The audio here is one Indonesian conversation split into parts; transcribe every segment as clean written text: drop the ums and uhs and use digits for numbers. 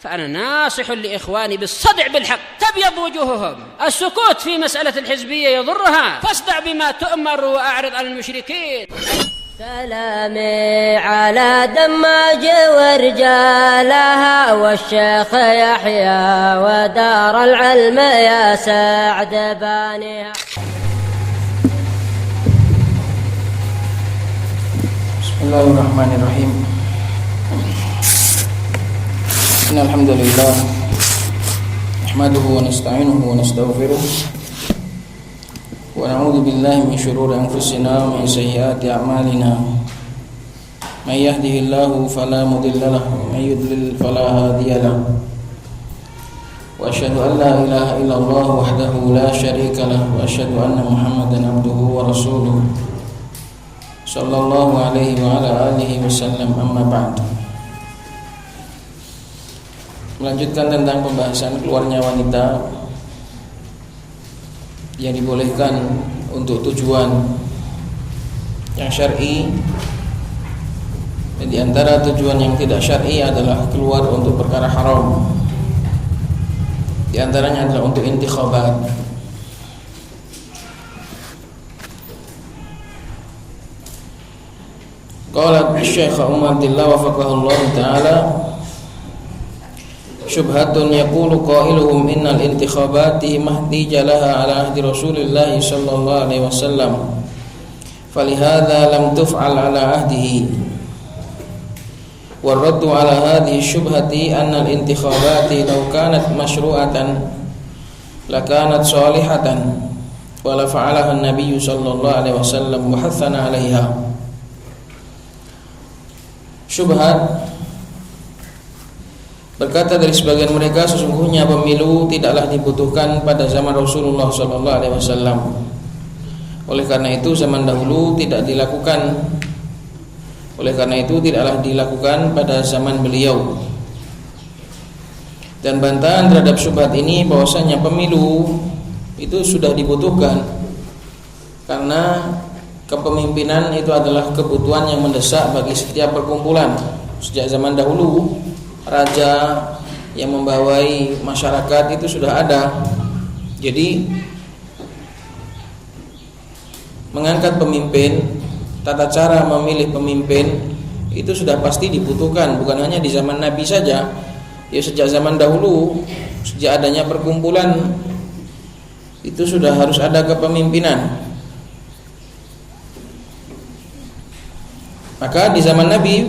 فأنا ناصح لإخواني بالصدع بالحق تبيض وجوههم. السكوت في مسألة الحزبية يضرها، فاصدع بما تؤمر وأعرض عن المشركين. سلامي على دماج ورجالها والشيخ يحيى ودار العلم يا سعد بانيها. Bismillahirrahmanirrahim. Innal hamdalillah nahmaduhu wa nasta'inuhu wa nastaghfiruh wa na'udzu billahi min shururi anfusina wa min sayyiati a'malina. May yahdihillahu fala mudilla lahu wa may yudlil fala hadiya lahu. Wa asyhadu an la ilaha illallah wahdahu la syarika lahu wa asyhadu anna Muhammadan abduhu wa rasuluh. Sallallahu alaihi wa ala alihi wasallam, amma ba'du. Melanjutkan tentang pembahasan keluarnya wanita yang dibolehkan untuk tujuan yang syar'i, dan di antara tujuan yang tidak syar'i adalah keluar untuk perkara haram. Di antaranya adalah untuk intikhabat. Qala Syekh Umar Abdillah wafaqahullah ta'ala, syubhatun yaqulu qailuhum innal intikhabati mahdija laha ala ahdi Rasulillah sallallahu alaihi wasallam falihadza lam tuf'al ala ahdihi. Warraddu ala hadhihi syubhati anna al-intikhabati law kanat masyru'atan lakanat salihatan wa la fa'alaha an-nabiy sallallahu alaihi wasallam wa hathana 'alaiha. Syubhat, berkata dari sebagian mereka, sesungguhnya pemilu tidaklah dibutuhkan pada zaman Rasulullah sallallahu alaihi wasallam. Oleh karena itu zaman dahulu tidak dilakukan. Oleh karena itu tidaklah dilakukan pada zaman beliau. Dan bantahan terhadap syubhat ini bahwasanya pemilu itu sudah dibutuhkan karena kepemimpinan itu adalah kebutuhan yang mendesak bagi setiap perkumpulan. Sejak zaman dahulu, raja yang membawai masyarakat itu sudah ada. Jadi mengangkat pemimpin, tata cara memilih pemimpin itu sudah pasti dibutuhkan, bukan hanya di zaman Nabi saja. Ya, sejak zaman dahulu, sejak adanya perkumpulan itu sudah harus ada kepemimpinan. Maka di zaman Nabi,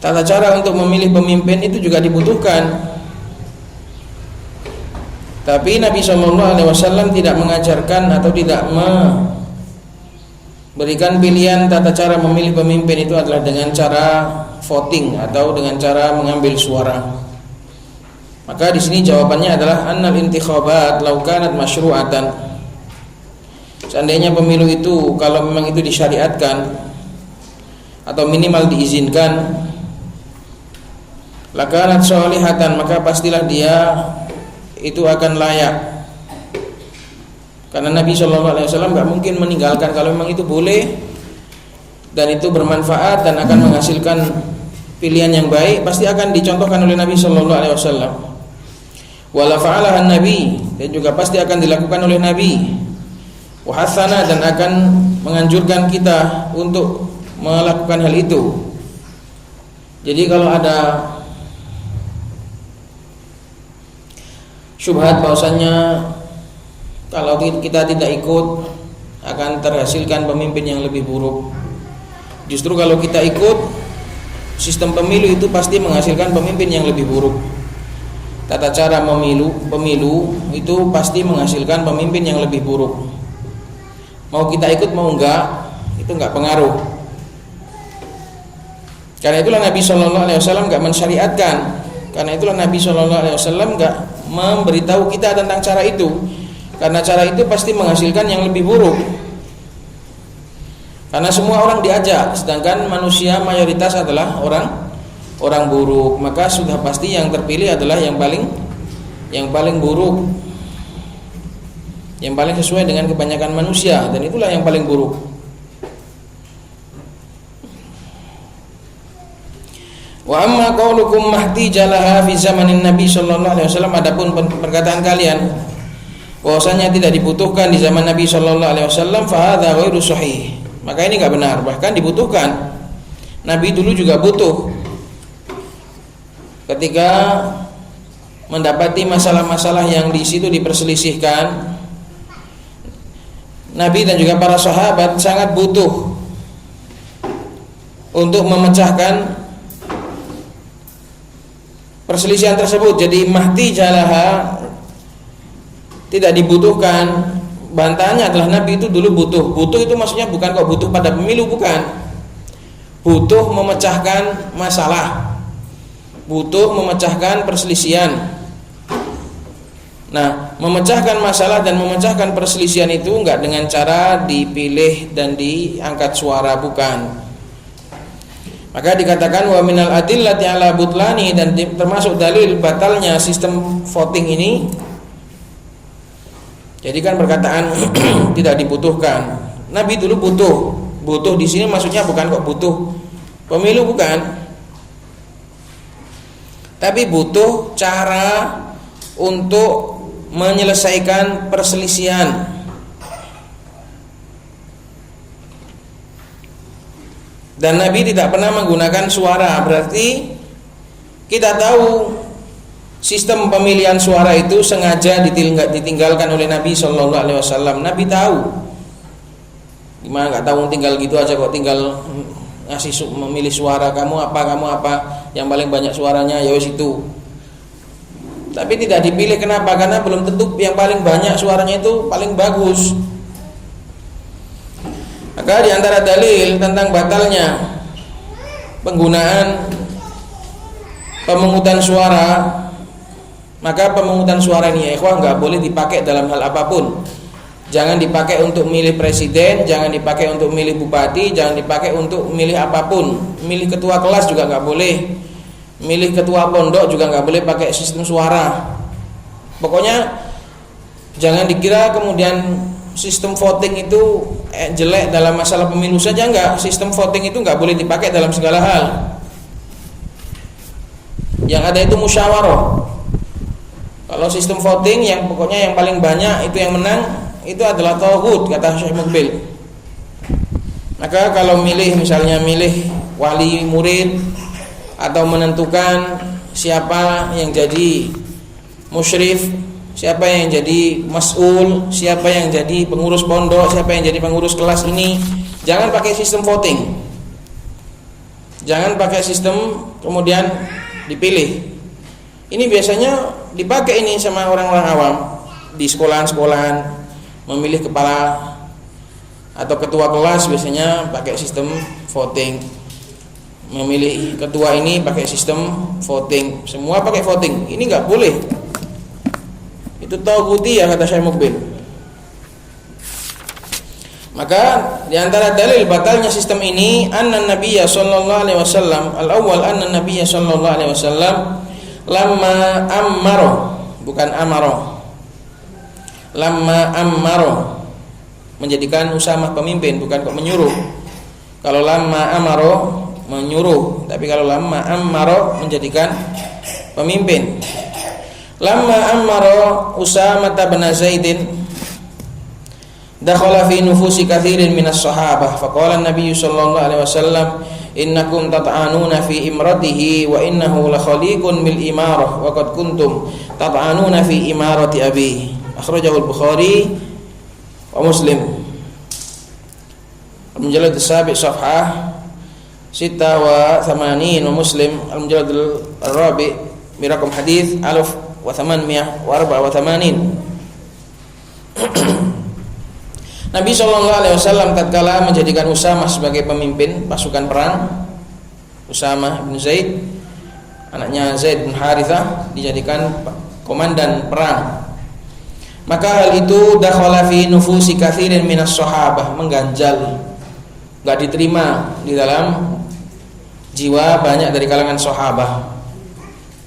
tata cara untuk memilih pemimpin itu juga dibutuhkan. Tapi Nabi SAW tidak mengajarkan atau tidak memberikan pilihan tata cara memilih pemimpin itu adalah dengan cara voting atau dengan cara mengambil suara. Maka di sini jawabannya adalah annal intikhabat law kanat masyru'atan. Seandainya pemilu itu kalau memang itu disyariatkan atau minimal diizinkan, lakanat sholihatan, maka pastilah dia itu akan layak. Karena Nabi SAW gak mungkin meninggalkan. Kalau memang itu boleh dan itu bermanfaat dan akan menghasilkan pilihan yang baik, pasti akan dicontohkan oleh Nabi SAW. Wala fa'alahan Nabi, dan juga pasti akan dilakukan oleh Nabi. Wahassana, dan akan menganjurkan kita untuk melakukan hal itu. Jadi kalau ada syubhat bahwasanya kalau kita tidak ikut akan terhasilkan pemimpin yang lebih buruk, justru kalau kita ikut sistem pemilu itu pasti menghasilkan pemimpin yang lebih buruk. Tata cara pemilu itu pasti menghasilkan pemimpin yang lebih buruk. Mau kita ikut mau enggak, itu enggak pengaruh. Karena itulah Nabi SAW gak mensyariatkan. Karena itulah Nabi SAW gak memberitahu kita tentang cara itu. Karena cara itu pasti menghasilkan yang lebih buruk. Karena semua orang diajak, sedangkan manusia mayoritas adalah orang buruk. Maka sudah pasti yang terpilih adalah yang paling buruk, yang paling sesuai dengan kebanyakan manusia, dan itulah yang paling buruk. Wa amma qaulukum mahtijalaha fi zamanin Nabi sallallahu alaihi wasallam, adapun perkataan kalian bahwasanya tidak dibutuhkan di zaman Nabi sallallahu alaihi wasallam, fa hadza ghairu sahih. Maka ini enggak benar, bahkan dibutuhkan. Nabi dulu juga butuh ketika mendapati masalah-masalah yang di situ diperselisihkan. Nabi dan juga para sahabat sangat butuh untuk memecahkan perselisihan tersebut. Jadi mahtijalaha tidak dibutuhkan. Bantahannya adalah Nabi itu dulu butuh. Butuh itu maksudnya bukan kok butuh pada pemilu, bukan. Butuh memecahkan masalah, butuh memecahkan perselisihan. Nah, memecahkan masalah dan memecahkan perselisihan itu enggak dengan cara dipilih dan diangkat suara, bukan. Maka dikatakan wa minal adillati ala butlani, dan termasuk dalil batalnya sistem voting ini. Jadi kan perkataan tidak dibutuhkan. Nabi dulu butuh. Butuh di sini maksudnya bukan kok butuh pemilu, bukan. Tapi butuh cara untuk menyelesaikan perselisihan. Dan Nabi tidak pernah menggunakan suara. Berarti kita tahu sistem pemilihan suara itu sengaja ditinggalkan oleh Nabi Shallallahu Alaihi Wasallam. Nabi tahu. Gimana nggak tahu tinggal gitu aja kok, tinggal ngasih memilih suara, kamu apa, yang paling banyak suaranya ya wis itu. Tapi tidak dipilih, kenapa? Karena belum tentu yang paling banyak suaranya itu paling bagus. Maka di antara dalil tentang batalnya penggunaan pemungutan suara, maka pemungutan suara ini ya ikhwah nggak boleh dipakai dalam hal apapun. Jangan dipakai untuk milih presiden, jangan dipakai untuk milih bupati, jangan dipakai untuk milih apapun. Milih ketua kelas juga nggak boleh, milih ketua pondok juga nggak boleh pakai sistem suara. Pokoknya jangan dikira kemudian sistem voting itu jelek dalam masalah pemilu saja, enggak. Sistem voting itu nggak boleh dipakai dalam segala hal. Yang ada itu musyawarah. Kalau sistem voting yang pokoknya yang paling banyak itu yang menang, itu adalah tauhid, kata Syekh Mukbil. Maka kalau misalnya milih wali murid atau menentukan siapa yang jadi musyrif, siapa yang jadi mas'ul, siapa yang jadi pengurus pondok, siapa yang jadi pengurus kelas ini, jangan pakai sistem voting. Jangan pakai sistem kemudian dipilih. Ini biasanya dipakai ini sama orang-orang awam di sekolahan-sekolahan, memilih kepala atau ketua kelas biasanya pakai sistem voting. Memilih ketua ini pakai sistem voting. Semua pakai voting. Ini enggak boleh. Itu tauhidi ya, kata Syekh Mukbil. Maka di antara dalil batalnya sistem ini anna Nabiyya sallallahu alaihi wasallam al-awwal anna Nabiyya sallallahu alaihi wasallam lamma ammaro, bukan amaro. Lamma ammaro menjadikan Usamah pemimpin, bukan kok menyuruh. Kalau lamma amaro menyuruh, tapi kalau lamma ammaro menjadikan pemimpin. Lamma ammaro Usamah bin Zaidin dakhala fi nufusi katsirin minas sahabah faqala an-nabiy sallallahu alaihi wasallam innakum tat'anuna fi imratihi wa innahu la khaliqun bil imarah wa qad kuntum tat'anuna fi imarati abi. Akhrajahu al-Bukhari wa Muslim. Al-Mujallad as-sabi' safhah 86 wa Muslim al-Mujallad al-rabi' bi raqam hadits 1884. Nabi SAW tatkala menjadikan Usamah sebagai pemimpin pasukan perang, Usamah bin Zaid, anaknya Zaid bin Harithah, dijadikan komandan perang. Maka hal itu dakhala fi nufusi katsirin minas sahabah, mengganjal, enggak diterima di dalam jiwa banyak dari kalangan sahabah.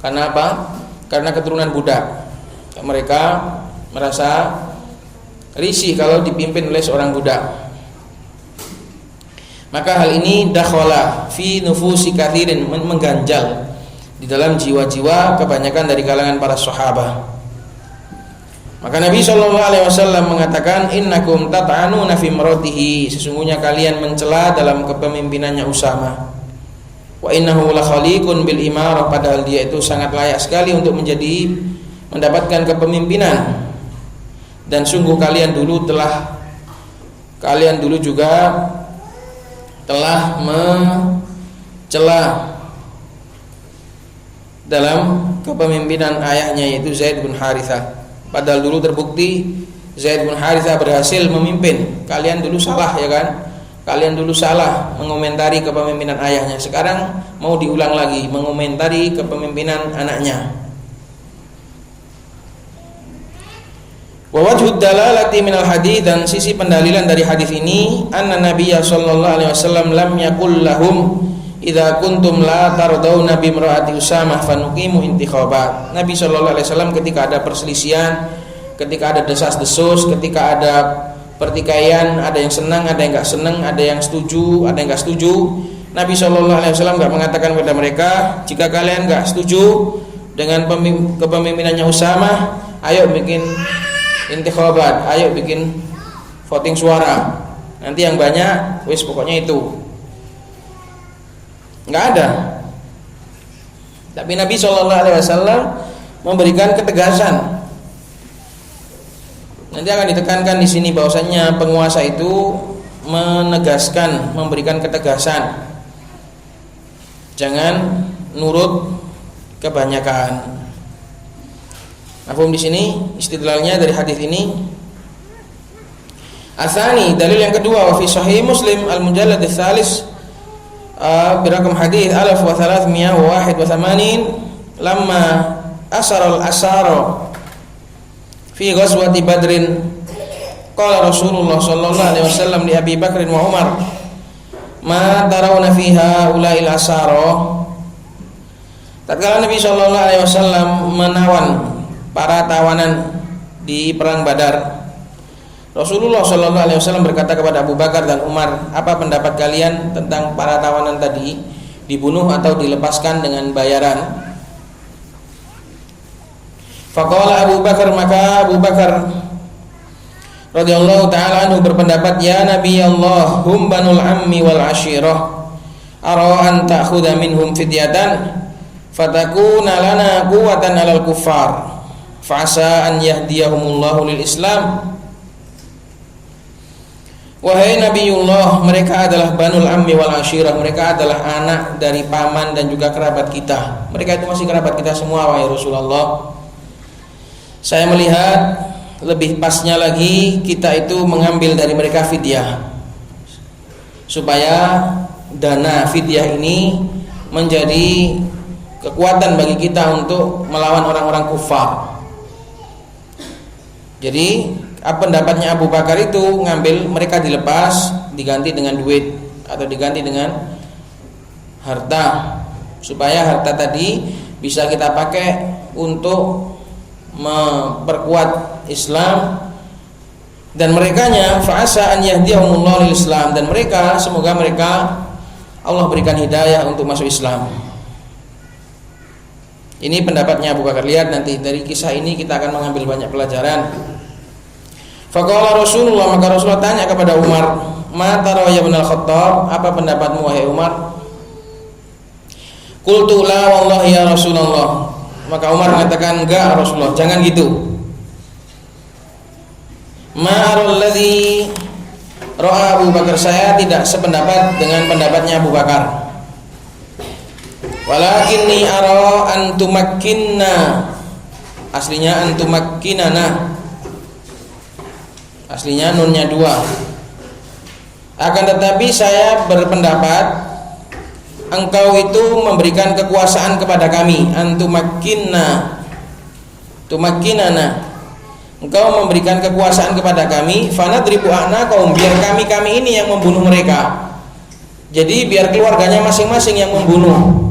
Karena apa? Karena keturunan budak. Mereka merasa risih kalau dipimpin oleh seorang budak. Maka hal ini dakhala fi nufusi katsirin, mengganjal di dalam jiwa-jiwa kebanyakan dari kalangan para sahabat. Maka Nabi SAW mengatakan, innakum tat'anuna fi maratihi, sesungguhnya kalian mencela dalam kepemimpinannya Usama. Wa innahu la khaliqun bil imarah, padahal dia itu sangat layak sekali untuk mendapatkan kepemimpinan. Dan sungguh kalian dulu juga telah mencela dalam kepemimpinan ayahnya, yaitu Zaid bin Harithah. Padahal dulu terbukti Zaid bin Harithah berhasil memimpin. Kalian dulu salah, ya kan? Kalian dulu salah mengomentari kepemimpinan ayahnya. Sekarang mau diulang lagi mengomentari kepemimpinan anaknya. Wa wajhud dalalati minal hadits, dan sisi pendalilan dari hadis ini, anna Nabiyya sallallahu alaihi wasallam lam yaqul lahum idza kuntum la tardawna bi imraati Usamah fanuqimu intikhabat. Nabi sallallahu alaihi wasallam ketika ada perselisihan, ketika ada desas-desus, ketika ada pertikaian, ada yang senang, ada yang enggak senang, ada yang setuju, ada yang enggak setuju, Nabi sallallahu alaihi wasallam enggak mengatakan kepada mereka, jika kalian enggak setuju dengan kepemimpinannya Usamah, ayo bikin intikhabat, ayo bikin voting suara. Nanti yang banyak, wis pokoknya itu. Enggak ada. Tapi Nabi SAW memberikan ketegasan. Nanti akan ditekankan di sini bahwasanya penguasa itu menegaskan, memberikan ketegasan. Jangan nurut kebanyakan. Mafhum di sini istidlalnya dari hadis ini. Asani, dalil yang kedua, wa fi sahih Muslim al-mujallad ats-tsalis birakam hadis 1381 lamma asara al-asara fi ghazwati Badrin, qala Rasulullah sallallahu alaihi wasallam li Abi Bakr wa Umar, ma tarawna fiha ulail asara. Tatkala Nabi sallallahu alaihi wasallam menawan para tawanan di perang Badar, Rasulullah sallallahu alaihi wasallam berkata kepada Abu Bakar dan Umar, apa pendapat kalian tentang para tawanan tadi, dibunuh atau dilepaskan dengan bayaran? Faqala Abu Bakar, maka Abu Bakar radhiyallahu taala anhu berpendapat, ya Nabi Allah, hum banul ammi wal ashirah, ara an ta'khudha minhum fidyatan fatakuna lana quwwatan 'alal kuffar, fa'asa an yahdiyahumullahu lil Islam. Wahai Nabiullah, mereka adalah banul ammi wal ashirah, mereka adalah anak dari paman dan juga kerabat kita. Mereka itu masih kerabat kita semua, wahai Rasulullah. Saya melihat lebih pasnya lagi kita itu mengambil dari mereka fidyah, supaya dana fidyah ini menjadi kekuatan bagi kita untuk melawan orang-orang kufar. Jadi pendapatnya Abu Bakar itu ngambil mereka dilepas, diganti dengan duit atau diganti dengan harta, supaya harta tadi bisa kita pakai untuk memperkuat Islam, dan merekanya fa'asa an yahdiyahumullahu lil Islam, dan mereka semoga mereka Allah berikan hidayah untuk masuk Islam. Ini pendapatnya Abu Bakar. Lihat nanti dari kisah ini kita akan mengambil banyak pelajaran. Faqala Rasulullah, maka Rasulullah tanya kepada Umar, ma tara ya ibn al-Khattab, apa pendapatmu wahai Umar? Qultu la wallahi ya Rasulullah, maka Umar mengatakan, enggak Rasulullah, jangan gitu. Ma alladhi ra'a Abu Bakar, saya tidak sependapat dengan pendapatnya Abu Bakar. Walakinni ara antumakkinna, aslinya antumakkinana, aslinya nunnya dua. Akan tetapi saya berpendapat engkau itu memberikan kekuasaan kepada kami, antumakkinna, tumakkinana, engkau memberikan kekuasaan kepada kami, fanadribu a'naqahum, biar kami ini yang membunuh mereka. Jadi biar keluarganya masing-masing yang membunuh.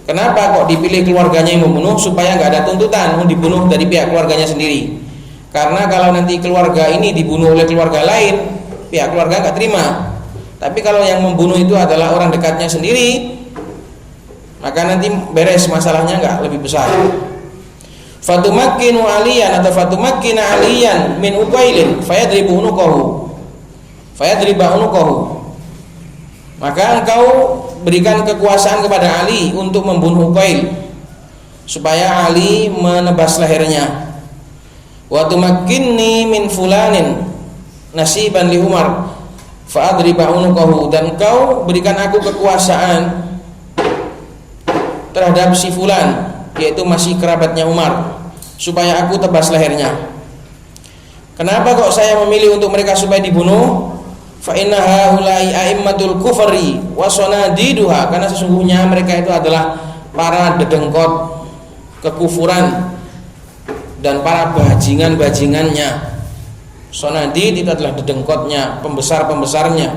Kenapa kok dipilih keluarganya yang membunuh? Supaya nggak ada tuntutan dibunuh dari pihak keluarganya sendiri. Karena kalau nanti keluarga ini dibunuh oleh keluarga lain, pihak keluarga nggak terima. Tapi kalau yang membunuh itu adalah orang dekatnya sendiri, maka nanti beres masalahnya, enggak lebih besar. Fatumakkinu aliyan atau fatumakkina aliyan min uqailin fayadribu unuqahu. Maka engkau berikan kekuasaan kepada Ali untuk membunuh Uqail, supaya Ali menebas lehernya. Wa tumakkinni min fulanin nasiban li Umar fa'adriba unuqahu, dan engkau berikan aku kekuasaan terhadap si fulan, yaitu masih kerabatnya Umar, supaya aku tebas lehernya. Kenapa kok saya memilih untuk mereka supaya dibunuh? Fa inna haula'i a'immatul kufri wa sanadiduha, karena sesungguhnya mereka itu adalah para dedengkot kekufuran dan para bajingan-bajingannya. Sanadid itu adalah dedengkotnya, pembesar-pembesarnya.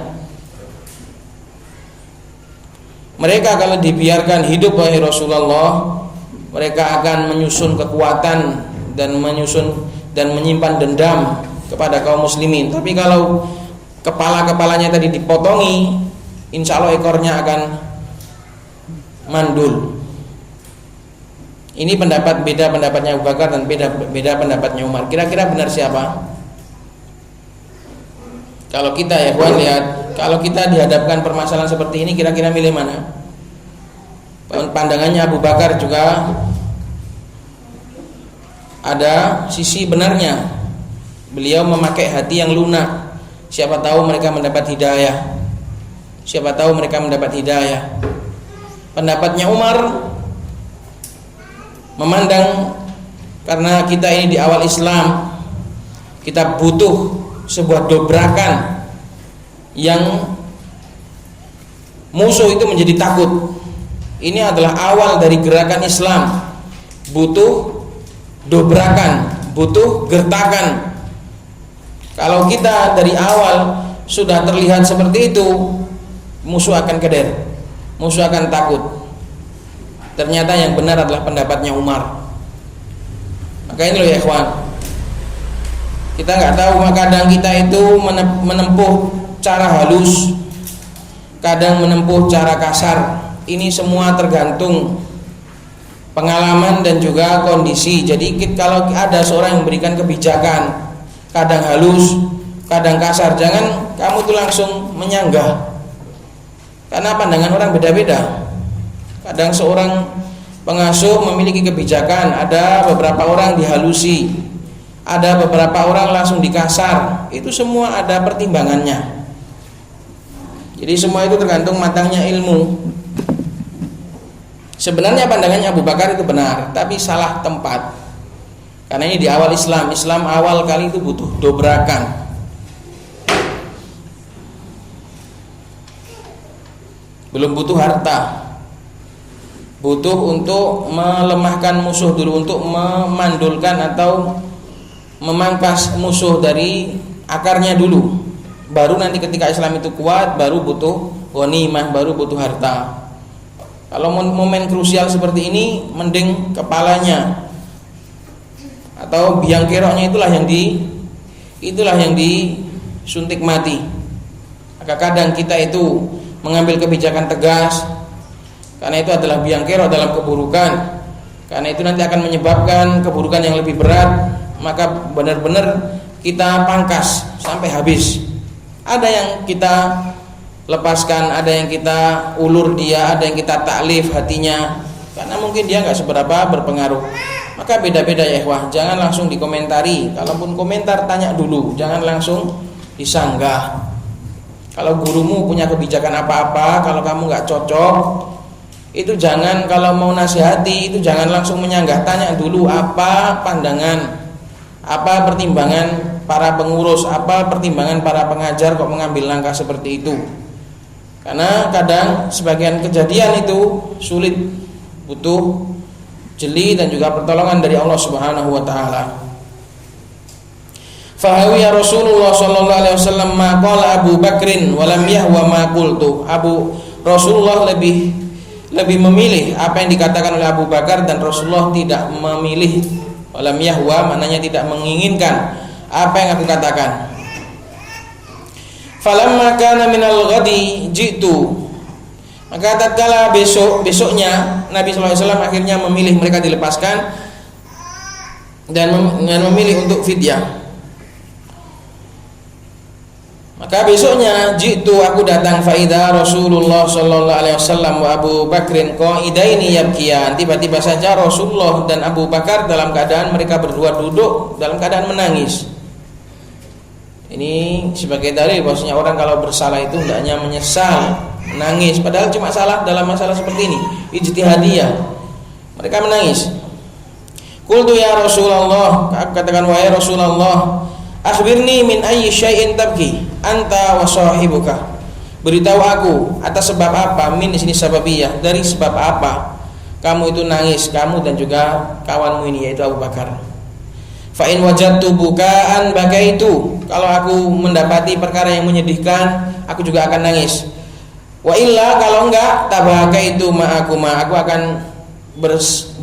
Mereka kalau dibiarkan hidup oleh Rasulullah, mereka akan menyusun kekuatan dan menyimpan dendam kepada kaum muslimin. Tapi kalau kepala-kepalanya tadi dipotongi, insya Allah ekornya akan mandul. Ini beda pendapatnya Abu Bakar dan beda pendapatnya Umar. Kira-kira benar siapa? Kalau kita ya kawan lihat, kalau kita dihadapkan permasalahan seperti ini, kira-kira milih mana? Pandangannya Abu Bakar juga ada sisi benarnya. Beliau memakai hati yang lunak. Siapa tahu mereka mendapat hidayah. Pendapatnya Umar memandang, karena kita ini di awal Islam, kita butuh sebuah dobrakan yang musuh itu menjadi takut. Ini adalah awal dari gerakan Islam. Butuh dobrakan, butuh gertakan. Kalau kita dari awal sudah terlihat seperti itu, musuh akan keder, musuh akan takut. Ternyata yang benar adalah pendapatnya Umar. Maka ini loh ya ikhwan, kita nggak tahu, maka kadang kita itu menempuh cara halus, kadang menempuh cara kasar. Ini semua tergantung pengalaman dan juga kondisi. Jadi kalau ada seorang yang memberikan kebijakan, kadang halus, kadang kasar, jangan kamu tuh langsung menyanggah, karena pandangan orang beda-beda. Kadang seorang pengasuh memiliki kebijakan, ada beberapa orang dihalusi, ada beberapa orang langsung dikasar. Itu semua ada pertimbangannya. Jadi semua itu tergantung matangnya ilmu. Sebenarnya pandangannya Abu Bakar itu benar, tapi salah tempat. Karena ini di awal Islam awal kali itu butuh dobrakan. Belum butuh harta, butuh untuk melemahkan musuh dulu, untuk memandulkan atau memangkas musuh dari akarnya dulu. Baru nanti ketika Islam itu kuat, baru butuh ghanimah, baru butuh harta. Kalau momen krusial seperti ini, mending kepalanya atau biang keroknya itulah yang disuntik mati. Maka kadang kita itu mengambil kebijakan tegas, karena itu adalah biang kerok dalam keburukan. Karena itu nanti akan menyebabkan keburukan yang lebih berat. Maka benar-benar kita pangkas sampai habis. Ada yang kita lepaskan, ada yang kita ulur dia, ada yang kita taklif hatinya, karena mungkin dia nggak seberapa berpengaruh. Maka beda-beda ya ikhwah, jangan langsung dikomentari. Kalaupun komentar, tanya dulu, jangan langsung disanggah. Kalau gurumu punya kebijakan apa-apa, kalau kamu nggak cocok, itu jangan, kalau mau nasihati itu jangan langsung menyanggah, tanya dulu apa pandangan, apa pertimbangan para pengurus, apa pertimbangan para pengajar kok mengambil langkah seperti itu. Karena kadang sebagian kejadian itu sulit, butuh jeli dan juga pertolongan dari Allah Subhanahu wa taala. Fahawiya Rasulullah sallallahu alaihi wasallam ma qala Abu Bakrin wa lam yahwa ma qultu. Rasulullah lebih memilih apa yang dikatakan oleh Abu Bakar, dan Rasulullah tidak memilih. Walam yahwa maknanya tidak menginginkan apa yang aku katakan. Falamma kana minal ghadi jitu. Maka tatkala besoknya Nabi sallallahu alaihi wasallam akhirnya memilih mereka dilepaskan dan memilih untuk fidyah. Maka besoknya jitu aku datang faida Rasulullah sallallahu alaihi wasallam wa Abu Bakrin qaidaini yabkiyan. Tiba-tiba saja Rasulullah dan Abu Bakar dalam keadaan mereka berdua duduk dalam keadaan menangis. Ini sebagai dalil bahwasanya orang kalau bersalah itu hendaknya menyesal, menangis, padahal cuma salah dalam masalah seperti ini, ijtihadiyah. Mereka menangis. Qultu ya Rasulullah, aku katakan wahai Rasulullah, akhbirni min ayyi syai'in tabki anta wa sahibuka. Beritahu aku atas sebab apa, min di sini sababiyah, dari sebab apa kamu itu nangis, kamu dan juga kawanmu ini yaitu Abu Bakar. Fa in wajadtu bukaan bakaitu. Kalau aku mendapati perkara yang menyedihkan, aku juga akan nangis. Wa illa kalau enggak tabakaitu ma'akuma, aku akan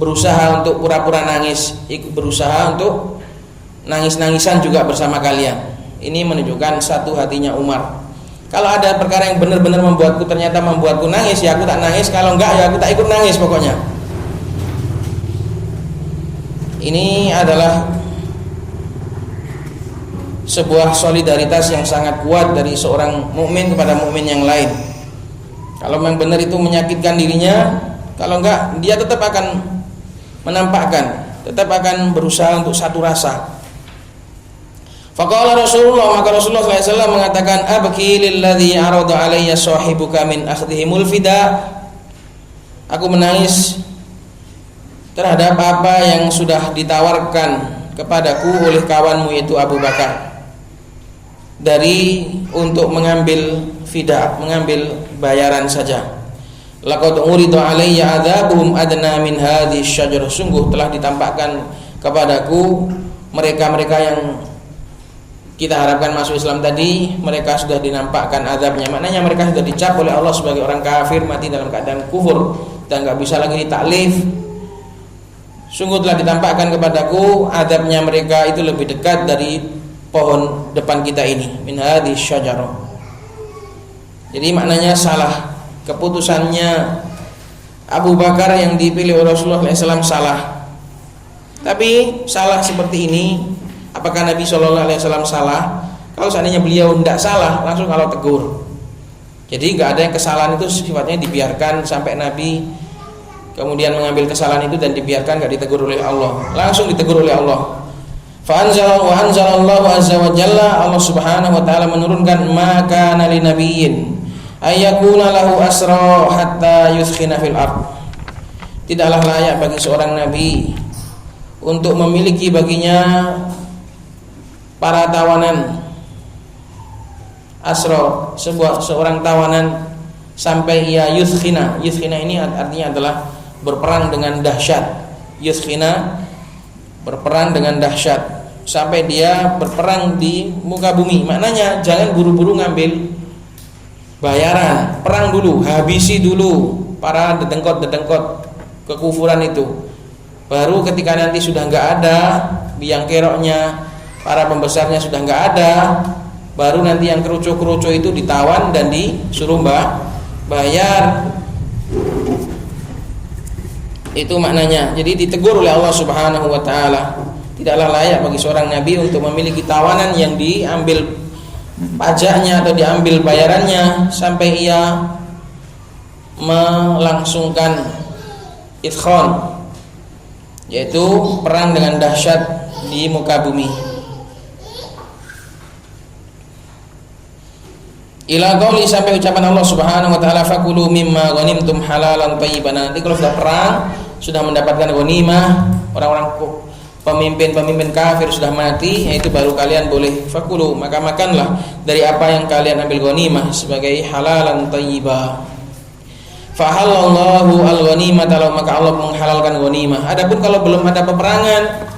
berusaha untuk pura-pura nangis, berusaha untuk nangis-nangisan juga bersama kalian. Ini menunjukkan satu hatinya Umar. Kalau ada perkara yang benar-benar ternyata membuatku nangis, ya aku tak nangis. Kalau enggak, ya aku tak ikut nangis pokoknya. Ini adalah sebuah solidaritas yang sangat kuat dari seorang mukmin kepada mukmin yang lain. Kalau memang benar itu menyakitkan dirinya, kalau enggak dia tetap akan menampakkan, tetap akan berusaha untuk satu rasa. Faqala Rasulullah, maka Rasulullah SAW mengatakan, abki lilladzi arada alayya sahibuka min akhdhihimul fida. Aku menangis terhadap apa yang sudah ditawarkan kepadaku oleh kawanmu yaitu Abu Bakar, dari untuk mengambil fida, mengambil bayaran saja. Laqad urida alayya adzabuhum adna min hadhihi syajarah. Sungguh telah ditampakkan kepadaku mereka-mereka yang kita harapkan masuk Islam tadi, mereka sudah dinampakkan azabnya. Maknanya mereka sudah dicap oleh Allah sebagai orang kafir, mati dalam keadaan kufur dan enggak bisa lagi ditaklif. Sungguh telah ditampakkan kepadaku azabnya mereka itu lebih dekat dari pohon depan kita ini, min hadhihi syajarah. Jadi maknanya salah, keputusannya Abu Bakar yang dipilih oleh Rasulullah SAW salah. Tapi salah seperti ini, apakah Nabi SAW salah? Kalau seandainya beliau tidak salah, langsung kalau tegur. Jadi nggak ada yang kesalahan itu sifatnya dibiarkan sampai Nabi kemudian mengambil kesalahan itu dan dibiarkan, nggak ditegur oleh Allah, langsung ditegur oleh Allah. Fa anzalallahu azza wa jalla, Allah Subhanahu wa taala menurunkan, maka nali nabiyyin ayyakuna lahu asra hatta yuskhina fil ard. Tidaklah layak bagi seorang nabi untuk memiliki baginya para tawanan, asra, seorang tawanan, sampai ia yuskhina. Yuskhina ini artinya adalah berperang dengan dahsyat. Yuskhina, berperang dengan dahsyat, sampai dia berperang di muka bumi. Maknanya jangan buru-buru ngambil bayaran, perang dulu, habisi dulu para dedengkot-dedengkot kekufuran itu. Baru ketika nanti sudah nggak ada biang keroknya, para pembesarnya sudah nggak ada, baru nanti yang kerucu-kerucu itu ditawan dan disuruh bayar. Itu maknanya. Jadi ditegur oleh Allah Subhanahu wa taala. Tidaklah layak bagi seorang nabi untuk memiliki tawanan yang diambil pajaknya atau diambil bayarannya sampai ia melangsungkan idkhon, yaitu perang dengan dahsyat di muka bumi. Ila qauli, sampai ucapan Allah Subhanahu wa taala, fakulu mimma ghanimtum halalan thayyiban. Nanti kalau sudah perang, sudah mendapatkan ghanimah, orang-orang pemimpin kafir sudah mati, yaitu baru kalian boleh fakulu, maka makanlah dari apa yang kalian ambil ghanimah sebagai halalan thayyiba. Fa halallahu al-ghanimah, maka Allah menghalalkan ghanimah. Adapun kalau belum ada peperangan,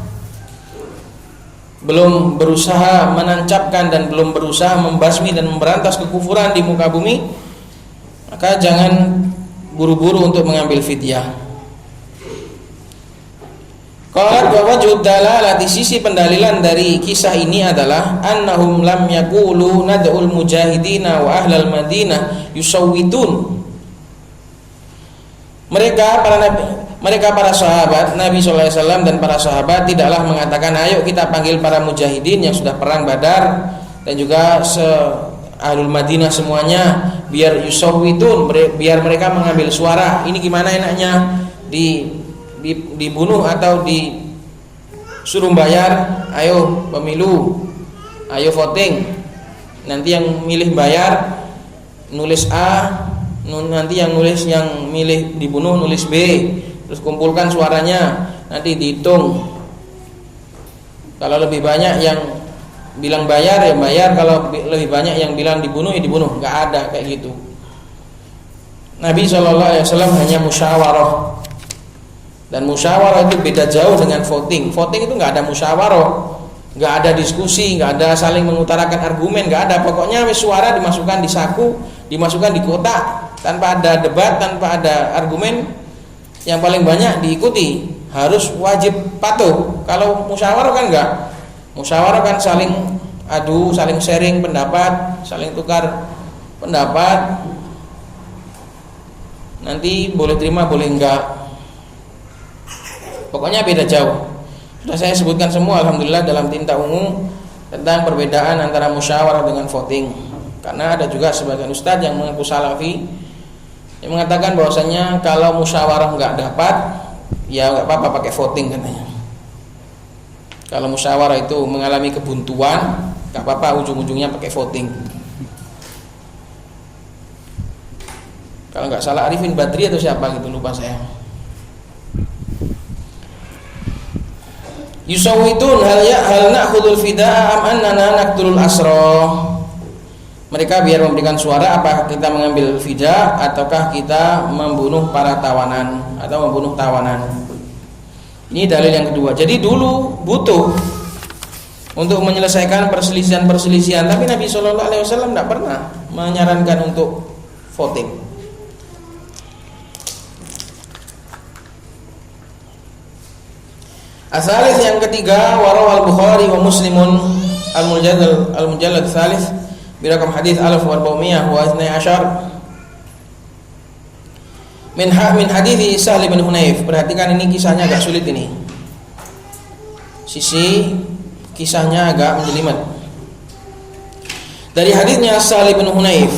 belum berusaha menancapkan dan belum berusaha membasmi dan memberantas kekufuran di muka bumi, maka jangan buru-buru untuk mengambil fidyah. Qalat wa wajhu dalalati, sisi pendalilan dari kisah ini adalah annahum lam yaqulu nad'ul mujahidina wa ahlal Madinah yusawwitun. Mereka para sahabat Nabi sallallahu alaihi wasallam dan para sahabat tidaklah mengatakan ayo kita panggil para mujahidin yang sudah perang Badar dan juga ahlul Madinah semuanya biar yusawwitun, biar mereka mengambil suara. Ini gimana enaknya, dibunuh atau disuruh bayar? Ayo pemilu, ayo voting. Nanti yang milih bayar nulis A, nanti yang milih dibunuh nulis B. Terus kumpulkan suaranya, nanti dihitung. Kalau lebih banyak yang bilang bayar ya bayar, kalau lebih banyak yang bilang dibunuh ya dibunuh. Enggak ada kayak gitu. Nabi SAW hanya musyawarah. Dan musyawarah itu beda jauh dengan voting. Voting itu nggak ada musyawarah, nggak ada diskusi, nggak ada saling mengutarakan argumen, nggak ada. Pokoknya suara dimasukkan di saku, dimasukkan di kotak, tanpa ada debat, tanpa ada argumen. Yang paling banyak diikuti, harus wajib patuh. Kalau musyawarah kan nggak. Musyawarah kan saling adu, saling sharing pendapat, saling tukar pendapat. Nanti boleh terima, boleh enggak. Pokoknya beda jauh. Sudah saya sebutkan semua alhamdulillah dalam tinta ungu tentang perbedaan antara musyawarah dengan voting. Karena ada juga sebagian ustadz yang mengaku salafi yang mengatakan bahwasanya kalau musyawarah enggak dapat, ya enggak apa-apa pakai voting katanya. Kalau musyawarah itu mengalami kebuntuan, enggak apa-apa ujung-ujungnya pakai voting. Kalau enggak salah Arifin Badri atau siapa gitu, lupa saya. Yusawwitun hal na'khudul fida'a am annana naqtulul asra. Mereka biar memberikan suara apakah kita mengambil fida ataukah kita membunuh para tawanan atau membunuh tawanan. Ini dalil yang kedua. Jadi dulu butuh untuk menyelesaikan perselisihan-perselisihan, tapi Nabi SAW tidak pernah menyarankan untuk voting. Asalis yang ketiga, warawal Bukhari wa Muslimun al-mujallad tsalits birakam hadis 1412 min hadis Sahl bin Hunayf. Perhatikan ini kisahnya agak sulit ini. Sisi kisahnya agak menjelimet. Dari hadisnya Sahl bin Hunayf,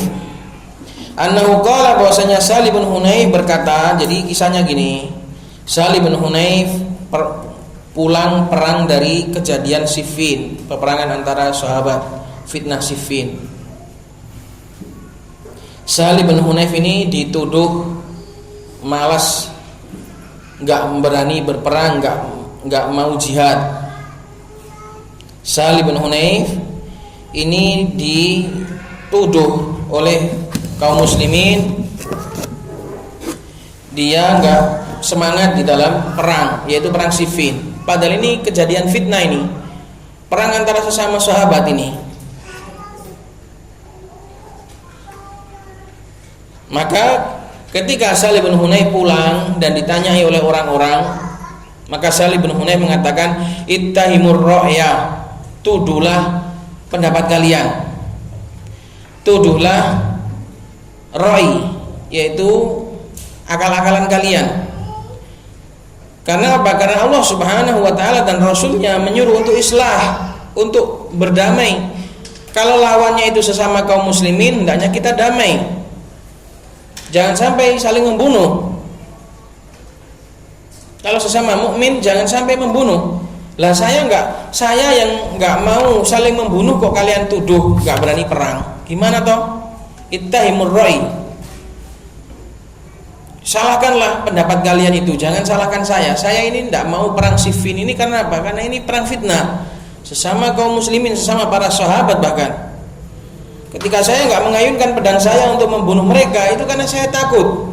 annahu qala, bahwasanya Sahl bin Hunayf berkata, jadi kisahnya gini. Sahl bin Hunayf pulang perang dari kejadian Siffin, peperangan antara sahabat, fitnah Siffin. Sahl bin Hunayf ini dituduh malas, enggak berani berperang, enggak mau jihad. Sahl bin Hunayf ini dituduh oleh kaum muslimin dia enggak semangat di dalam perang, yaitu perang Siffin. Padahal ini kejadian fitnah, ini perang antara sesama sahabat ini. Maka ketika Sahl bin Hunayf pulang dan ditanyai oleh orang-orang, maka Sahl bin Hunayf mengatakan, ittahimur ra'ya, tuduhlah pendapat kalian, tuduhlah ra'i, yaitu akal-akalan kalian. Karena apa? Karena Allah Subhanahu wa ta'ala dan Rasulnya menyuruh untuk islah, untuk berdamai. Kalau lawannya itu sesama kaum muslimin, hendaknya kita damai. Jangan sampai saling membunuh. Kalau sesama mukmin jangan sampai membunuh. Lah saya yang enggak mau saling membunuh kok kalian tuduh enggak berani perang. Gimana toh? Ittahimur ra'i. Salahkanlah pendapat kalian itu, jangan salahkan saya. Saya ini tidak mau perang Siffin ini karena apa? Karena ini perang fitnah sesama kaum muslimin, sesama para sahabat. Bahkan ketika saya nggak mengayunkan pedang saya untuk membunuh mereka, itu karena saya takut,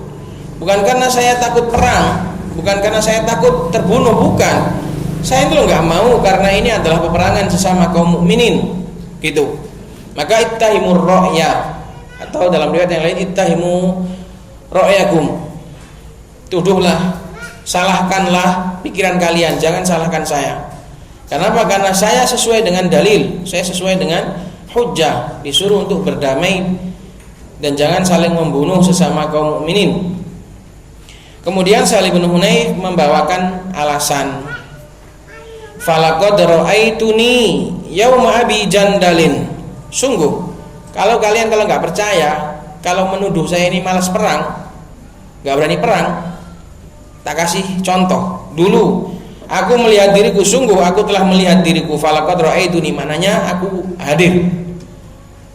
bukan karena saya takut perang, bukan karena saya takut terbunuh, bukan. Saya itu nggak mau karena ini adalah peperangan sesama kaum mukminin, gitu. Maka ittahimur ra'ya, atau dalam riwayat yang lain ittahimu ra'yakum, tuduhlah salahkanlah pikiran kalian, jangan salahkan saya. Kenapa? Karena saya sesuai dengan dalil, saya sesuai dengan hujjah, disuruh untuk berdamai dan jangan saling membunuh sesama kaum mukminin. Kemudian Shalih bin Hunayf membawakan alasan, falaqad ra'aituni yauma abi jandalin. Sungguh, kalau kalian nggak percaya, kalau menuduh saya ini malas perang, nggak berani perang, tak kasih contoh. Dulu aku melihat diriku, sungguh aku telah melihat diriku. Falaqad ra'aituni, maknanya aku hadir.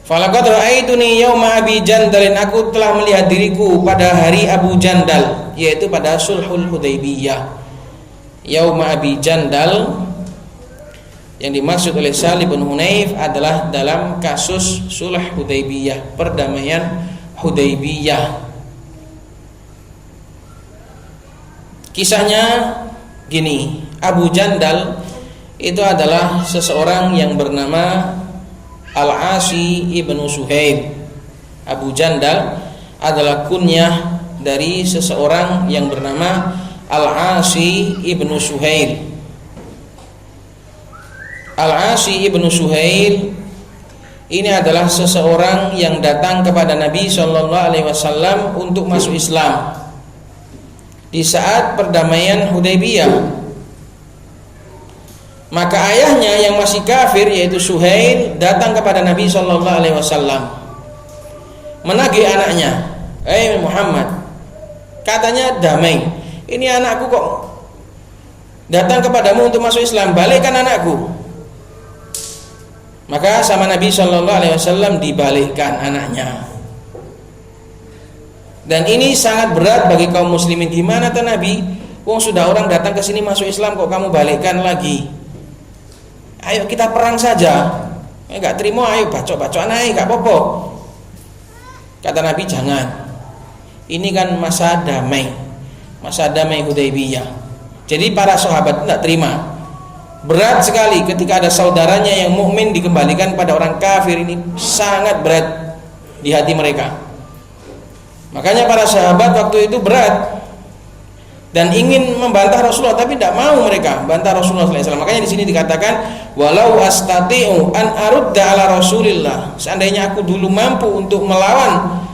Falaqad ra'aituni yauma abi jandalin, aku telah melihat diriku pada hari Abu Jandal, yaitu pada Sulhul Hudaybiyah. Yauma abi jandal yang dimaksud oleh Shalih bin Hunayf adalah dalam kasus Sulh Hudaybiyah, perdamaian Hudaybiyah. Kisahnya gini, Abu Jandal itu adalah seseorang yang bernama Al-Asi ibnu Suhaib. Abu Jandal adalah kunyah dari seseorang yang bernama Al-Asi ibnu Suhaib. Al-Asi ibnu Suhail ini adalah seseorang yang datang kepada Nabi SAW untuk masuk Islam di saat perdamaian Hudaybiyah. Maka ayahnya yang masih kafir, yaitu Suhail, datang kepada Nabi SAW menagih anaknya, Muhammad, katanya damai, ini anakku kok datang kepadamu untuk masuk Islam, balikkan anakku. Maka sama Nabi SAW dibalikkan anaknya. Dan ini sangat berat bagi kaum muslimin. Gimana tuh Nabi? Wong sudah orang datang ke sini masuk Islam kok kamu balikkan lagi? Ayo kita perang saja. Enggak terima, ayo bacok-bacokan aja, enggak apa-apa. Kata Nabi, jangan. Ini kan masa damai Hudaybiyah. Jadi para sahabat tidak terima. Berat sekali ketika ada saudaranya yang mukmin dikembalikan pada orang kafir, ini sangat berat di hati mereka. Makanya para sahabat waktu itu berat dan ingin membantah Rasulullah, tapi tidak mau mereka bantah Rasulullah SAW. Makanya di sini dikatakan, walau astati'u an arudda ala Rasulillah, seandainya aku dulu mampu untuk melawan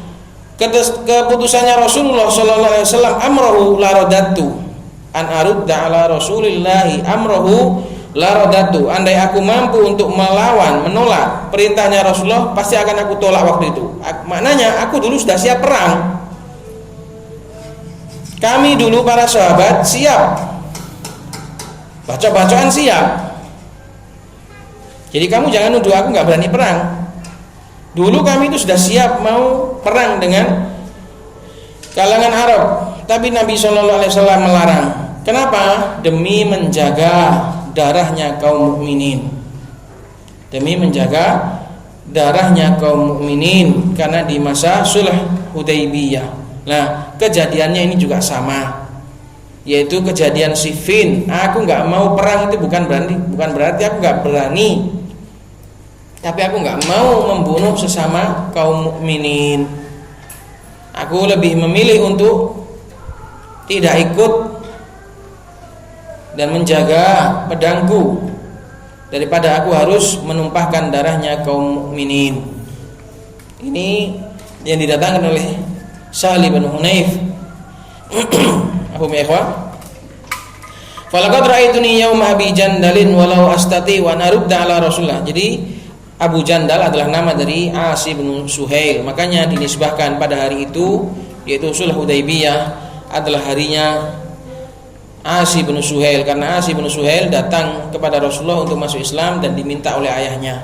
keputusannya Rasulullah SAW, amrahu larodatu an arudda ala Rasulillahi amrahu larodatu, andai aku mampu untuk melawan, menolak perintahnya Rasulullah, pasti akan aku tolak waktu itu. Maknanya aku dulu sudah siap perang. Kami dulu para sahabat siap, bacok-bacokan siap. Jadi kamu jangan nuduh aku nggak berani perang. Dulu kami itu sudah siap mau perang dengan kalangan Arab, tapi Nabi SAW melarang. Kenapa? Demi menjaga darahnya kaum mukminin. Demi menjaga darahnya kaum mukminin, karena di masa Sulh Hudaybiyah. Nah, kejadiannya ini juga sama, yaitu kejadian Siffin. Aku nggak mau perang itu bukan berarti aku nggak berani, tapi aku nggak mau membunuh sesama kaum mukminin. Aku lebih memilih untuk tidak ikut dan menjaga pedangku daripada aku harus menumpahkan darahnya kaum mukminin. Ini yang didatangkan oleh Shalih bin Hunayf. Aku ikhwah, falaqad ra'aituni yauma abi jandalin walau astati wa narudda ala Rasulullah. Jadi Abu Jandal adalah nama dari Asi bin Suhail, makanya dinisbahkan pada hari itu, yaitu Sulh Hudaybiyah, adalah harinya Asi bin Suhail, karena Asi bin Suhail datang kepada Rasulullah untuk masuk Islam dan diminta oleh ayahnya.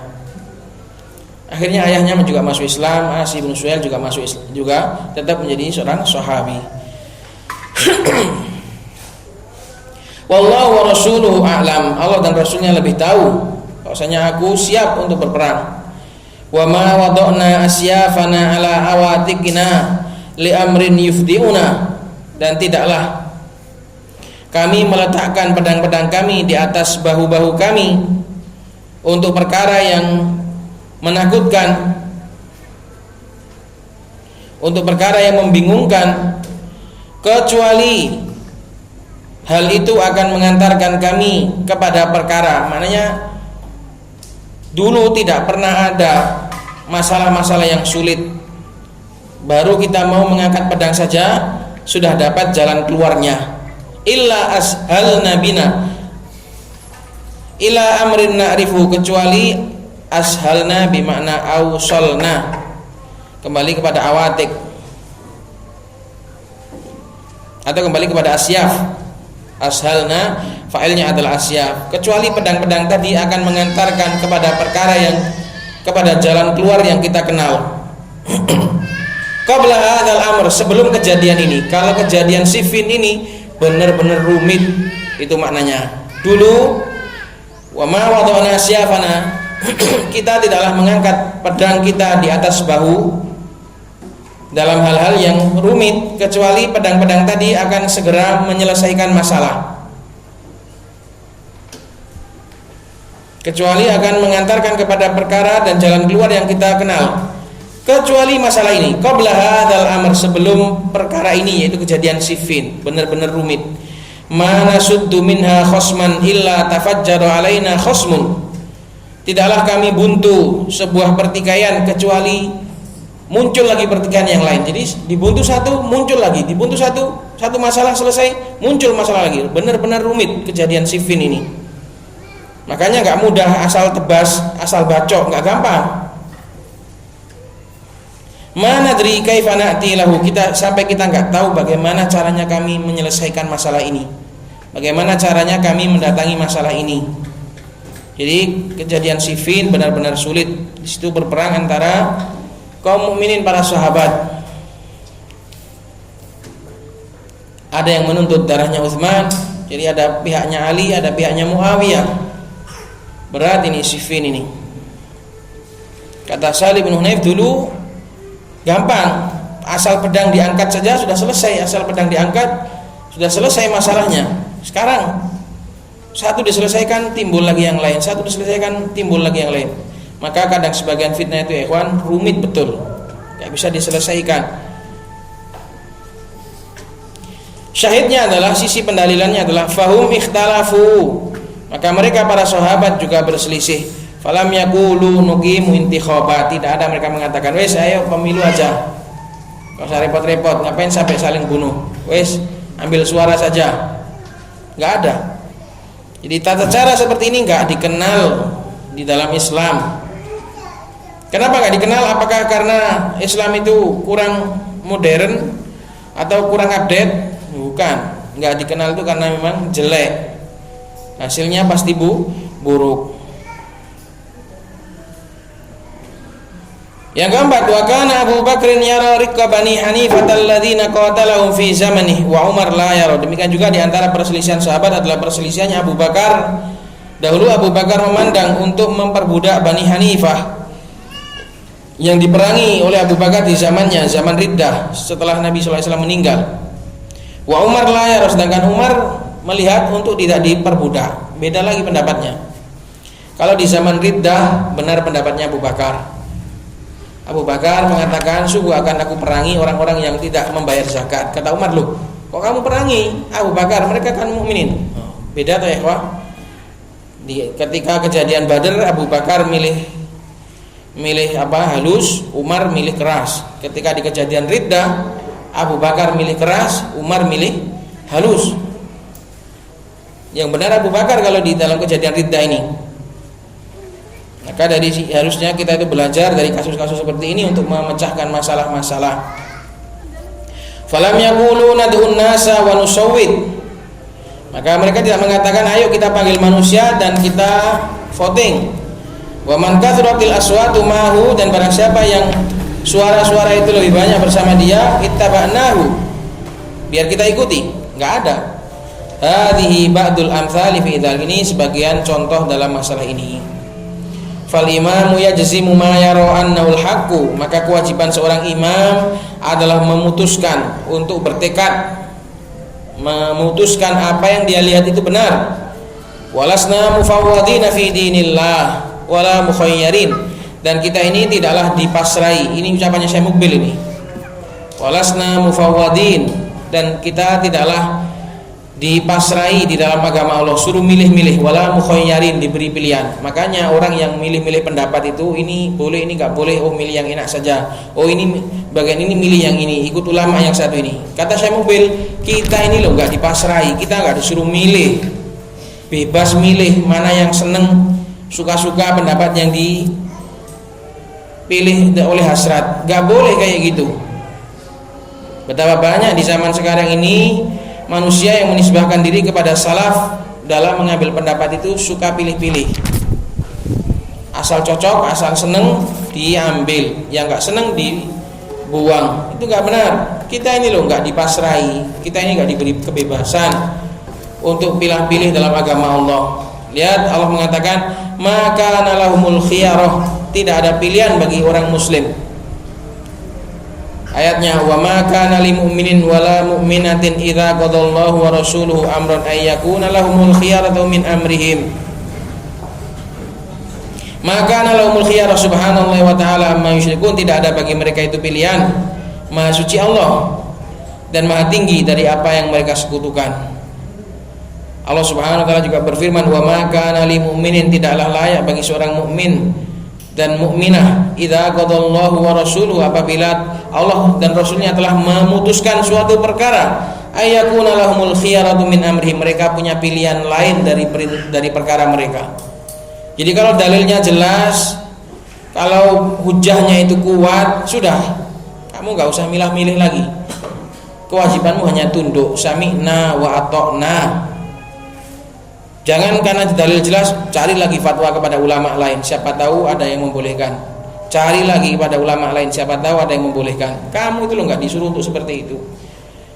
Akhirnya ayahnya juga masuk Islam, Asi bin Suhail juga masuk Islam, juga tetap menjadi seorang sahabi. Wallahu wa rasuluhu a'lam. Allah dan Rasulnya lebih tahu. Bahwasanya aku siap untuk berperang. Wa ma wada'na asyafana ala awatikina li amrin yufdiuna, dan tidaklah kami meletakkan pedang-pedang kami di atas bahu-bahu kami untuk perkara yang menakutkan, untuk perkara yang membingungkan, kecuali hal itu akan mengantarkan kami kepada perkara. Maknanya dulu tidak pernah ada masalah-masalah yang sulit, baru kita mau mengangkat pedang saja sudah dapat jalan keluarnya. Illa ashalna bina ila amrin na'rifu, kecuali ashalna bimakna awsalna, kembali kepada awatik atau kembali kepada asyaf. Ashalna fa'ilnya adalah asyaf, kecuali pedang-pedang tadi akan mengantarkan kepada perkara yang, kepada jalan keluar yang kita kenal. Qabla hadzal amr, sebelum kejadian ini. Kalau kejadian Siffin ini benar-benar rumit, itu maknanya. Dulu wa ma wada'na asyafana, kita tidaklah mengangkat pedang kita di atas bahu dalam hal-hal yang rumit, kecuali pedang-pedang tadi akan segera menyelesaikan masalah, kecuali akan mengantarkan kepada perkara dan jalan keluar yang kita kenal, kecuali masalah ini. Qabla hadzal amr, sebelum perkara ini, yaitu kejadian Siffin, benar-benar rumit. Mana suddu minha khosman illa tafajjara alaina khosmun, tidaklah kami buntu sebuah pertikaian kecuali muncul lagi pertikaian yang lain. Jadi dibuntu satu, muncul lagi, dibuntu satu masalah selesai, muncul masalah lagi. Benar-benar rumit kejadian Siffin ini. Makanya nggak mudah asal tebas, asal bacok, nggak gampang. Mana dari kaifa na'ti lahu, kita sampai kita nggak tahu bagaimana caranya kami menyelesaikan masalah ini, bagaimana caranya kami mendatangi masalah ini. Jadi kejadian Siffin benar-benar sulit. Di situ berperang antara kaum mukminin, para sahabat. Ada yang menuntut darahnya Utsman, jadi ada pihaknya Ali, ada pihaknya Muawiyah. Berat ini Siffin ini. Kata Salih bin Hunayf dulu gampang, asal pedang diangkat saja sudah selesai, asal pedang diangkat sudah selesai masalahnya. Sekarang satu diselesaikan timbul lagi yang lain, satu diselesaikan timbul lagi yang lain. Maka kadang sebagian fitnah itu ikhwan rumit betul, gak bisa diselesaikan. Syahidnya adalah, sisi pendalilannya adalah fahum ikhtalafu, maka mereka para sahabat juga berselisih. Falam yaqulu nuqimu intikhabat, tidak ada mereka mengatakan wes ayo pemilu aja, gak usah repot-repot, ngapain sampai saling bunuh, wes ambil suara saja. Gak ada. Jadi tata cara seperti ini gak dikenal di dalam Islam. Kenapa gak dikenal? Apakah karena Islam itu kurang modern atau kurang update? Bukan, gak dikenal itu karena memang jelek, hasilnya pasti buruk. Yang keempat, wa kana Abu Bakrin yara riqqa Bani Hanifah alladziina qatalahum fi zamanih wa Umar la yara. Demikian juga di antara perselisihan sahabat adalah perselisihannya Abu Bakar. Dahulu Abu Bakar memandang untuk memperbudak Bani Hanifah yang diperangi oleh Abu Bakar di zamannya, zaman Riddah setelah Nabi sallallahu alaihi wasallam meninggal. Wa Umar la yara, sedangkan Umar melihat untuk tidak diperbudak. Beda lagi pendapatnya. Kalau di zaman Riddah benar pendapatnya Abu Bakar. Abu Bakar mengatakan, sungguh akan aku perangi orang-orang yang tidak membayar zakat. Kata Umar, loh kok kamu perangi Abu Bakar, mereka kan mukminin. Beda tuh ya ikhwah. Ketika kejadian Badar, Abu Bakar milih halus, Umar milih keras. Ketika di kejadian Riddah, Abu Bakar milih keras, Umar milih halus. Yang benar Abu Bakar kalau di dalam kejadian Riddah ini. Maka harusnya kita itu belajar dari kasus-kasus seperti ini untuk memecahkan masalah-masalah. Falam yaqulu nad'un nasa wa nusawwid, maka mereka tidak mengatakan ayo kita panggil manusia dan kita voting. Wa man kathratil aswatu mahu, dan barang siapa yang suara-suara itu lebih banyak bersama dia, ittaba'nahu, biar kita ikuti. Enggak ada. Hadhihi ba'dul amsali fi dzal, ini sebagian contoh dalam masalah ini. Fal imamu yajzimu ma yara annahu al-haqqu, maka kewajiban seorang imam adalah memutuskan, untuk bertekad memutuskan apa yang dia lihat itu benar. Walasna mufawwadina fi dinillah wala mukhayyarin, dan kita ini tidaklah dipasrai. Ini ucapannya Syekh Mukbil ini. Walasna mufawwadin, dan kita tidaklah dipasrai di dalam agama Allah, suruh milih-milih, wala mukhayyarin, diberi pilihan. Makanya orang yang milih-milih pendapat itu, ini boleh, ini nggak boleh, oh milih yang enak saja, oh ini bagian ini milih yang ini, ikut ulama yang satu ini. Kata Syekh Mukbil, kita ini loh nggak dipasrai, kita nggak disuruh milih, bebas milih mana yang seneng, suka-suka pendapat yang dipilih oleh hasrat. Nggak boleh kayak gitu. Betapa banyak di zaman sekarang ini manusia yang menisbahkan diri kepada salaf dalam mengambil pendapat itu suka pilih-pilih, asal cocok, asal seneng diambil, yang nggak seneng dibuang. Itu nggak benar. Kita ini loh nggak dipasrai, kita ini nggak diberi kebebasan untuk pilih-pilih dalam agama Allah. Lihat, Allah mengatakan maka nalahumul khiyarah, tidak ada pilihan bagi orang muslim. Ayatnya, wa ma kana lil mu'minin wala mu'minatin idza qadallahu wa rasuluhu amran ay yakuna lahumul khiyaratu min amrihim. Maka lahumul khiyarah, subhanallah wa ta'ala amma yusyrikun, tidak ada bagi mereka itu pilihan. Maha suci Allah dan maha tinggi dari apa yang mereka sekutukan. Allah Subhanahu wa taala juga berfirman, wa ma kana lil mu'minin, tidaklah layak bagi seorang mukmin dan mukminah idza qadallahu wa rasuluhu, apabila Allah dan Rasulnya telah memutuskan suatu perkara, ayyakuna lahumul khiyaratu min amri, mereka punya pilihan lain dari perkara mereka. Jadi kalau dalilnya jelas, kalau hujahnya itu kuat, sudah, kamu nggak usah milah-milih lagi. Kewajibanmu hanya tunduk, sami'na wa ata'na. Jangan karena dalil jelas cari lagi fatwa kepada ulama lain, siapa tahu ada yang membolehkan. Cari lagi kepada ulama lain, siapa tahu ada yang membolehkan. Kamu itu loh nggak disuruh untuk seperti itu.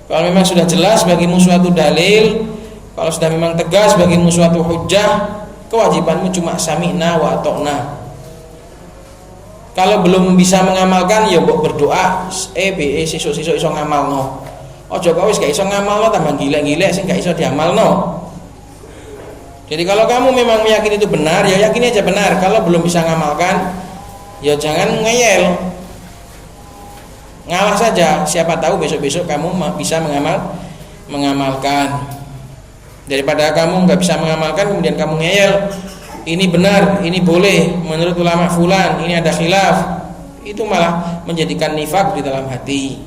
Kalau memang sudah jelas bagimu suatu dalil, kalau sudah memang tegas bagimu suatu hujjah, kewajibanmu cuma sami'na wa ata'na. Kalau belum bisa mengamalkan, ya mbok berdoa, sesuk-sesuk iso ngamalno. Ojo kok wis gak iso ngamalno tambah gilek-gilek sing gak iso diamalno. Jadi kalau kamu memang meyakini itu benar, ya yakini aja benar. Kalau belum bisa ngamalkan, ya jangan ngeyel, ngalah saja. Siapa tahu besok-besok kamu bisa mengamalkan. Daripada kamu nggak bisa mengamalkan kemudian kamu ngeyel, ini benar, ini boleh menurut ulama fulan, ini ada khilaf, itu malah menjadikan nifak di dalam hati,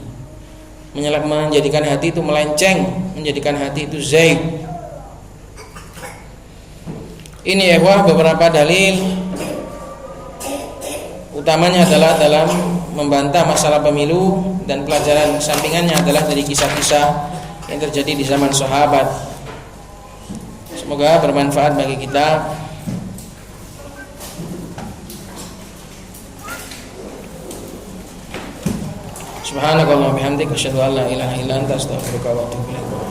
menjadikan hati itu melenceng, menjadikan hati itu zaid. Ini beberapa dalil, utamanya adalah dalam membantah masalah pemilu, dan pelajaran sampingannya adalah dari kisah-kisah yang terjadi di zaman sahabat. Semoga bermanfaat bagi kita. Subhanakallahumma bihamdika asyhadu an la ilaha illa anta astaghfiruka wa atubu ilaik.